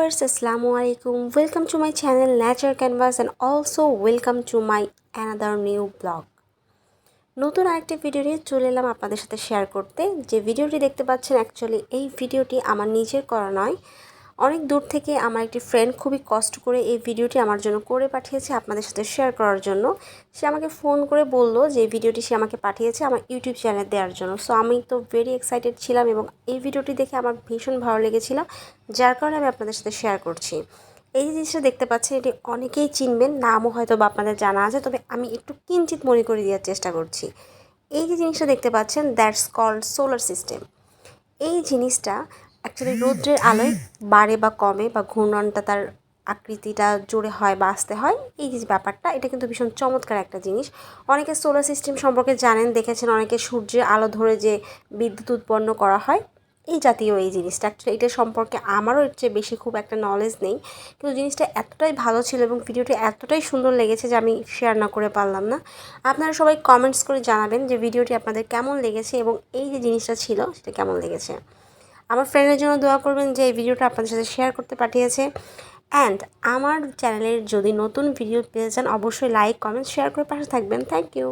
viewers, assalamu alaikum. Welcome to my channel Nature Canvas and also welcome to my another new blog. নতুন আরেকটি video নিয়ে চলে এলাম আপনাদের সাথে শেয়ার করতে। যে ভিডিওটি দেখতে পাচ্ছেন অ্যাকচুয়ালি এই ভিডিওটি আমার নিজের করা নয়, অনেক দূর থেকে আমার একটি ফ্রেন্ড খুবই কষ্ট করে এই ভিডিওটি আমার জন্য করে পাঠিয়েছে আপনাদের সাথে শেয়ার করার জন্য। সে আমাকে ফোন করে বলল যে এই ভিডিওটি সে আমাকে পাঠিয়েছে আমার ইউটিউব চ্যানেলে দেওয়ার জন্য। সো আমি তো ভেরি এক্সাইটেড ছিলাম এবং এই ভিডিওটি দেখে আমার ভীষণ ভালো লেগেছিল, যার কারণে আমি আপনাদের সাথে শেয়ার করছি। এই জিনিসটা দেখতে পাচ্ছেন, এটি অনেকেই চিনবেন, নামও হয়তো বা আপনাদের জানা আছে, তবে আমি একটু কিঞ্চিত মনে করে দেওয়ার চেষ্টা করছি। এই যে জিনিসটা দেখতে পাচ্ছেন, দ্যাটস কল্ড সোলার সিস্টেম। এই জিনিসটা অ্যাকচুয়ালি রৌদ্রের আলোয় বাড়ে বা কমে বা ঘূর্ণনটা তার আকৃতিটা জোরে হয় বা আস্তে হয়, এই যে ব্যাপারটা, এটা কিন্তু ভীষণ চমৎকার একটা জিনিস। অনেকে সোলার সিস্টেম সম্পর্কে জানেন, দেখেছেন, অনেকে সূর্যের আলো ধরে যে বিদ্যুৎ উৎপন্ন করা হয় এই জাতীয় এই জিনিসটা। অ্যাকচুয়ালি এটা সম্পর্কে আমারও এর চেয়ে বেশি খুব একটা নলেজ নেই, কিন্তু জিনিসটা এতটাই ভালো ছিল এবং ভিডিওটি এতটাই সুন্দর লেগেছে যে আমি শেয়ার না করে পারলাম না। আপনারা সবাই কমেন্টস করে জানাবেন যে ভিডিওটি আপনাদের কেমন লেগেছে এবং এই যে জিনিসটা ছিল সেটা কেমন লেগেছে। আমার ফ্রেন্ডের জন্য দোয়া করবেন যে এই ভিডিওটা আপনাদের সাথে শেয়ার করতে পাঠিয়েছে। অ্যান্ড আমার চ্যানেলের যদি নতুন ভিডিও পেয়ে যান, অবশ্যই লাইক, কমেন্ট, শেয়ার করে পাশে থাকবেন। Thank you.